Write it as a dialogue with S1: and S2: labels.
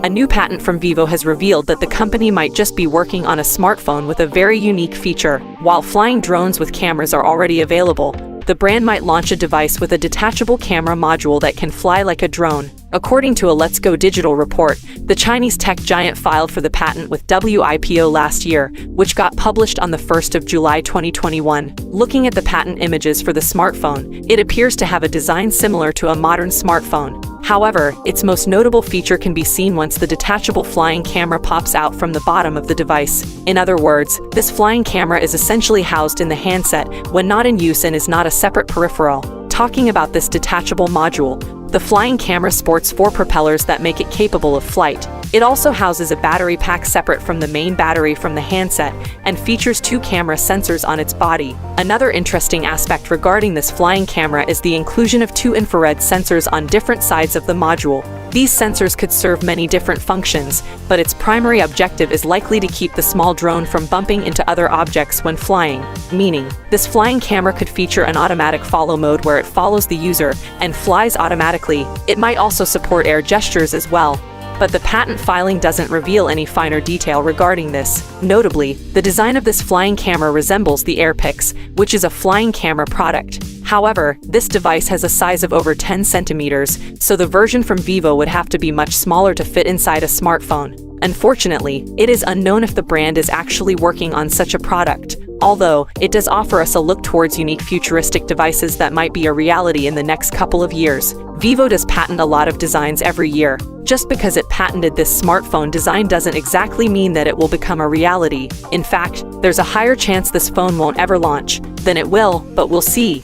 S1: A new patent from Vivo has revealed that the company might just be working on a smartphone with a very unique feature. While flying drones with cameras are already available, the brand might launch a device with a detachable camera module that can fly like a drone. According to a Let's Go Digital report, the Chinese tech giant filed for the patent with WIPO last year, which got published on the 1st of July 2021. Looking at the patent images for the smartphone, it appears to have a design similar to a modern smartphone. However, its most notable feature can be seen once the detachable flying camera pops out from the bottom of the device. In other words, this flying camera is essentially housed in the handset when not in use and is not a separate peripheral. Talking about this detachable module, the flying camera sports 4 propellers that make it capable of flight. It also houses a battery pack separate from the main battery from the handset and features 2 camera sensors on its body. Another interesting aspect regarding this flying camera is the inclusion of 2 infrared sensors on different sides of the module. These sensors could serve many different functions, but its primary objective is likely to keep the small drone from bumping into other objects when flying, meaning this flying camera could feature an automatic follow mode where it follows the user and flies automatically. It might also support air gestures as well. But the patent filing doesn't reveal any finer detail regarding this. Notably, the design of this flying camera resembles the AirPix, which is a flying camera product. However, this device has a size of over 10 centimeters, so the version from Vivo would have to be much smaller to fit inside a smartphone. Unfortunately, it is unknown if the brand is actually working on such a product, although it does offer us a look towards unique futuristic devices that might be a reality in the next couple of years. Vivo does patent a lot of designs every year. Just because it patented this smartphone design doesn't exactly mean that it will become a reality. In fact, there's a higher chance this phone won't ever launch than it will, but we'll see.